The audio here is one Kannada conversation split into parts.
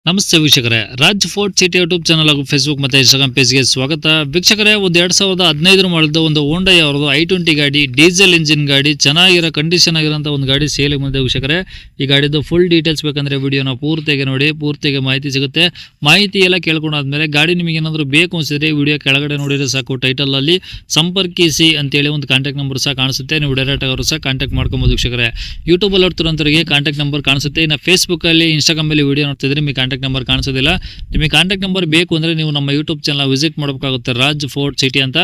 ನಮಸ್ತೆ ವೀಕ್ಷಕರೇ, Raj fort city YouTube channel ಹಾಗೂ ಫೇಸ್ಬುಕ್ ಮತ್ತು ಇನ್ಸ್ಟಾಗ್ರಾಮ್ ಪೇಜ್ಗೆ ಸ್ವಾಗತ. ವೀಕ್ಷಕರೇ, ಒಂದು 2015 ಮಾಡಲ್ದು ಒಂದು ಹೋಂಡೈ ಅವರದು i20 ಗಾಡಿ, ಡೀಸೆಲ್ ಇಂಜಿನ್ ಗಾಡಿ, ಚೆನ್ನಾಗಿರೋ ಕಂಡೀಷನ್ ಆಗಿರೋಂಥ ಒಂದು ಗಾಡಿ ಸೇಲಿಗೆ ಬಂದಿದೆ ವೀಕ್ಷಕರೇ. ಈ ಗಾಡಿದು ಫುಲ್ ಡೀಟೇಲ್ಸ್ ಬೇಕಂದರೆ ವಿಡಿಯೋನ ಪೂರ್ತಿಯಾಗಿ ನೋಡಿ, ಪೂರ್ತಿಯಾಗಿ ಮಾಹಿತಿ ಸಿಗುತ್ತೆ. ಮಾಹಿತಿ ಎಲ್ಲ ಕೇಳ್ಕೊಂಡಾದ್ಮೇಲೆ ಗಾಡಿ ನಿಮಗೆ ಏನಾದರೂ ಬೇಕು ಅನಿಸಿದ್ರೆ ವಿಡಿಯೋ ಕೆಳಗಡೆ ನೋಡಿದ್ರೆ ಸಾಕು, ಟೈಟಲಲ್ಲಿ ಸಂಪರ್ಕಿಸಿ ಅಂತೇಳಿ ಒಂದು ಕಾಂಟ್ಯಾಕ್ಟ್ ನಂಬರ್ ಸಹ ಕಾಣಿಸುತ್ತೆ. ನೀವು ಡೈರೆಕ್ಟ್ ಅವರು ಸಹ ಕಾಂಟ್ಯಾಕ್ಟ್ ಮಾಡ್ಕೊಬೋದು ವೀಕ್ಷಕರೇ. ಯೂಟ್ಯೂಬಲ್ಲಿ ನೋಡ್ತಿರೋಂಥವ್ರಿಗೆ ಕಾಂಟ್ಯಾಕ್ಟ್ ನಂಬರ್ ಕಾಣಿಸುತ್ತೆ. ಇನ್ನು ಫೇಸ್ಬುಕ್ಕಲ್ಲಿ, ಇನ್ಸ್ಟಾಗ್ರಾಮಲ್ಲಿ ವಿಡಿಯೋ ನೋಡ್ತಿದ್ರೆ ನಿಮಗೆ ಕಾಂಟ್ಯಾಕ್ಟ್ ನಂಬರ್ ಕಾಣಿಸೋದಿಲ್ಲ. ನಿಮಗೆ ಕಾಂಟ್ಯಾಕ್ಟ್ ನಂಬರ್ ಬೇಕು ಅಂದರೆ ನೀವು ನಮ್ಮ ಯೂಟ್ಯೂಬ್ ಚಾನಲ್ ವಿಸಿಟ್ ಮಾಡಬೇಕಾಗುತ್ತೆ, ರಾಜ್ ಫೋರ್ಟ್ ಸಿಟಿ ಅಂತ.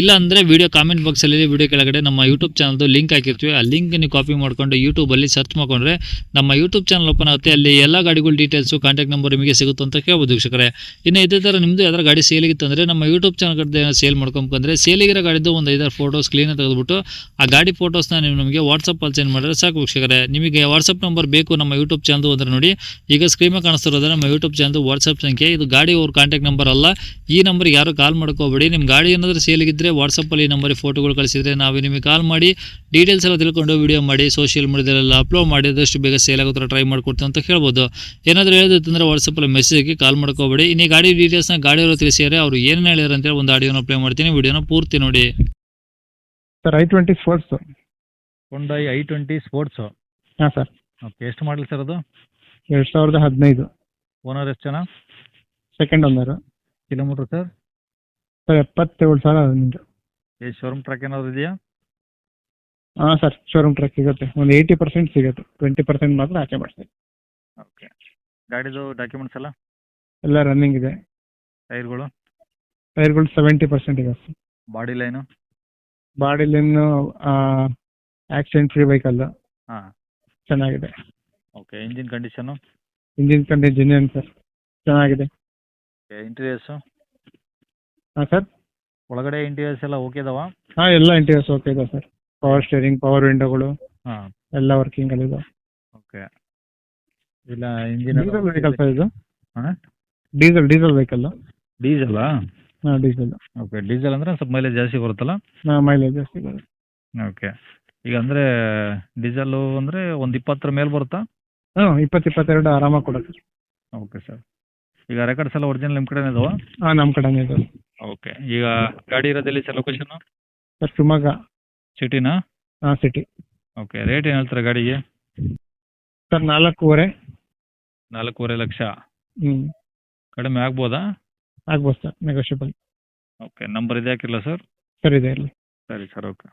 ಇಲ್ಲ ಅಂದರೆ ವಿಡಿಯೋ ಕಾಮೆಂಟ್ ಬಾಕ್ಸಲ್ಲಿ ವಿಡಿಯೋ ಕೆಳಗಡೆ ನಮ್ಮ ಯೂಟ್ಯೂಬ್ ಚಾನಲ್ದು ಲಿಂಕ್ ಹಾಕಿರ್ತೀವಿ. ಆ ಲಿಂಕ್ ನೀವು ಕಾಪಿ ಮಾಡ್ಕೊಂಡು ಯೂಟ್ಯೂಬಲ್ಲಿ ಸರ್ಚ್ ಮಾಡಿಕೊಂಡ್ರೆ ನಮ್ಮ ಯೂಟ್ಯೂಬ್ ಚಾನಲ್ ಓಪನ್ ಆಗುತ್ತೆ. ಅಲ್ಲಿ ಎಲ್ಲ ಗಾಡಿಗಳ ಡೀಟೇಲ್ಸು, ಕಾಂಟ್ಯಾಕ್ಟ್ ನಂಬರ್ ನಿಮಗೆ ಸಿಗುತ್ತೆ ಅಂತ ಕೇಳ್ಬೋದು ವೀಕ್ಷಕರೇ. ಇನ್ನು ಇದೇ ಥರ ನಿಮ್ಮದು ಯಾವ್ದಾರು ಗಾಡಿ ಸೇಲಿಗಿತ್ತು ಅಂದರೆ ನಮ್ಮ ಯೂಟ್ಯೂಬ್ ಚಾನಲ್ ಕಡೆ ಸೇಲ್ ಮಾಡ್ಕೊಂಬಂದ್ರೆ ಸೇಲಿಗಿರೋ ಗಾಡಿದ್ದು ಒಂದು 5 ಫೋಟೋಸ್ ಕ್ಲೀನಾಗಿ ತೆಗೆದುಬಿಟ್ಟು ಆ ಗಾಡಿ ಫೋಟೋಸ್ನ ನೀವು ನಮಗೆ ವಾಟ್ಸಪ್ಪಲ್ಲಿ ಸೆಂಡ್ ಮಾಡಿದ್ರೆ ಸಾಕು ವೀಕ್ಷಕರೇ. ನಿಮಗೆ ವಾಟ್ಸಪ್ ನಂಬರ್ ಬೇಕು ನಮ್ಮ ಯೂಟ್ಯೂಬ್ ಚಾನಲ್ದು ಅಂದರೆ ನೋಡಿ, ಈಗ ಸ್ಕ್ರೀನ್ ಮೇಲೆ ಕಾಣಿಸ್ತಿರೋದ್ರೆ ನಮ್ಮ ಯೂಟ್ಯೂಬ್ ಚಾನಲ್ದು ವಾಟ್ಸಪ್ ಸಂಖ್ಯೆ. ಇದು ಗಾಡಿ ಅವ್ರ ಕಾಂಟ್ಯಾಕ್ಟ್ ನಂಬರ್ ಅಲ್ಲ. ಈ ನಂಬರ್ಗೆ ಯಾರು ಕಾಲ್ ಮಾಡ್ಕೋಬೇಡಿ. ನಿಮ್ಮ ಗಾಡಿ ಏನಾದರೂ ಸೇಲಿಗಿದ್ರೆ ವಾಟ್ಸಪ್ಪಲ್ಲಿ ಈ ನಂಬರಿಗೆ ಫೋಟೋಗಳು ಕಳಿಸಿದ್ರೆ ನಾವು ನಿಮಗೆ ಕಾಲ್ ಮಾಡಿ ಡೀಟೇಲ್ಸ್ ಎಲ್ಲ ತಿಳ್ಕೊಂಡು ವಿಡಿಯೋ ಮಾಡಿ ಸೋಷಿಯಲ್ ಮೀಡಿಯಾದಲ್ಲೆಲ್ಲ ಅಪ್ಲೋಡ್ ಮಾಡಿ ಆದಷ್ಟು ಬೇಗ ಸೇಲ್ ಆಗೋ ಥರ ಟ್ರೈ ಮಾಡ್ಕೊಡ್ತೀವಿ ಅಂತ ಹೇಳ್ಬೋದು. ಏನಾದರೂ ಹೇಳೋದಿತ್ತಂದರೆ ವಾಟ್ಸಪ್ಪಲ್ಲಿ ಮೆಸೇಜ್ಗೆ ಕಾಲ್ ಮಾಡ್ಕೋಬೇಡಿ. ಇನ್ನು ಗಾಡಿ ಡೀಟೇಲ್ಸ್ನ ಗಾಡಿಯವರು ತಿಳಿಸಿದರೆ ಅವರು ಏನೇನು ಹೇಳಿದ್ರು ಅಂತೇಳಿ ಒಂದು ಆಡಿಯೋನ ಪ್ಲೇ ಮಾಡ್ತೀನಿ, ವಿಡಿಯೋನ ಪೂರ್ತಿ ನೋಡಿ. Sir i20 sports. Hyundai i20 sports. ಹಾಂ ಸರ್, ಓಕೆ, ಎಷ್ಟು ಮಾಡಲಿ ಸರ್ ಅದು? 2015. ಓನರ್ ಎಷ್ಟು ಜನ? Second owner. Kilometre sir? Sir 77,000 ನಿಮ್ಮದು. ಈ ಶೋರೂಮ್ ಟ್ರ್ಯಾಕ್ ಏನಾದ್ರು ಇದೆಯಾ? ಹಾಂ ಸರ್, ಶೋರೂಮ್ ಟ್ರ್ಯಾಕ್ ಸಿಗುತ್ತೆ. ಒಂದು 80% ಸಿಗುತ್ತೆ, 20% ಮಾತ್ರ ಆಚೆ ಮಾಡ್ತೀವಿ. ಓಕೆ, ಗಾಡಿದು ಡಾಕ್ಯುಮೆಂಟ್ಸ್ ಎಲ್ಲ ರನ್ನಿಂಗ್ ಇದೆ. ಟೈರ್ಗಳು 70% ಇದೆ ಸರ್. Body line? ಬಾಡಿಲಿನ್ನು ಆಕ್ಸಿಡೆಂಟ್ ಫ್ರೀ ವೆಹಿಕಲ್, ಹಾಂ, ಚೆನ್ನಾಗಿದೆ. Okay. Engine condition? Engine condition sir ಚೆನ್ನಾಗಿದೆ. ಓಕೆ. ಇಂಟೀರಿಯರ್ಸು? ಹಾಂ ಸರ್. ಒಳಗಡೆ ಇಂಟೀರಿಯರ್ಸ್ ಎಲ್ಲ ಓಕೆ ಇದಾವ? ಹಾಂ, ಎಲ್ಲ ಇಂಟೀರಿಯರ್ಸ್ ಓಕೆ ಇದೆ ಸರ್. ಪವರ್ ಸ್ಟೇರಿಂಗ್, ಪವರ್ ವಿಂಡೋಗಳು ಹಾಂ, ಎಲ್ಲ ವರ್ಕಿಂಗಲ್ಲಿದೆ. ಓಕೆ. ಇಲ್ಲ ಇಂಜಿನ್ ಡೀಸೆಲ್ ವೆಹಿಕಲ್ ಸರ್ ಇದು. ಹಾಂ, ಡೀಸೆಲ್ ವೆಹಿಕಲ್. ಡೀಸೆಲ್ಲಾ? ಹಾಂ, ಡೀಸೆಲ್. ಓಕೆ. ಡೀಸೆಲ್ ಅಂದರೆ ಸ್ವಲ್ಪ ಮೈಲೇಜ್ ಜಾಸ್ತಿ ಬರುತ್ತಲ್ಲ? ಹಾಂ, ಮೈಲೇಜ್ ಜಾಸ್ತಿ ಬರುತ್ತೆ. ಓಕೆ. ಈಗ ಅಂದರೆ ಡೀಸೆಲ್ಲು ಅಂದರೆ ಒಂದು 20 ಮೇಲೆ ಬರುತ್ತಾ? ಹಾಂ, 20-22 ಆರಾಮಾಗಿ ಕೊಡುತ್ತೆ. Okay sir. ಈಗ ರೆಕಾರ್ಡ್ಸ್ ಎಲ್ಲ ಒರಿಜಿನಲ್ ನಿಮ್ಮ ಕಡೆನೇ ಇದಾವ? ಹಾಂ, ನಮ್ಮ ಕಡೆನೇ ಇದೆ. ಓಕೆ. ಈಗ ಗಾಡಿ ಇರೋದೆಲ್ಲಿ ಸರ್ ಲೊಕೇಶನ್ನು? ಸರ್ ಶಿವಮೊಗ್ಗ ಸಿಟಿನಾ? ಹಾಂ, ಸಿಟಿ. ಓಕೆ. ರೇಟ್ ಏನು ಹೇಳ್ತಾರೆ ಗಾಡಿಗೆ? ಸರ್ 4.5. 4.5 ಲಕ್ಷ. ಹ್ಞೂ, ಕಡಿಮೆ ಆಗ್ಬೋದಾ? ಆಗ್ಬೋದು ಸರ್, ನೆಗೋಷಿಯಬಲ್. ಓಕೆ. ನಂಬರ್ ಇದೆ ಹಾಕಿರಲ್ಲ ಸರ್? ಸರ್ ಇದೆ ಇರಲಿ. ಸರಿ ಸರ್, ಓಕೆ.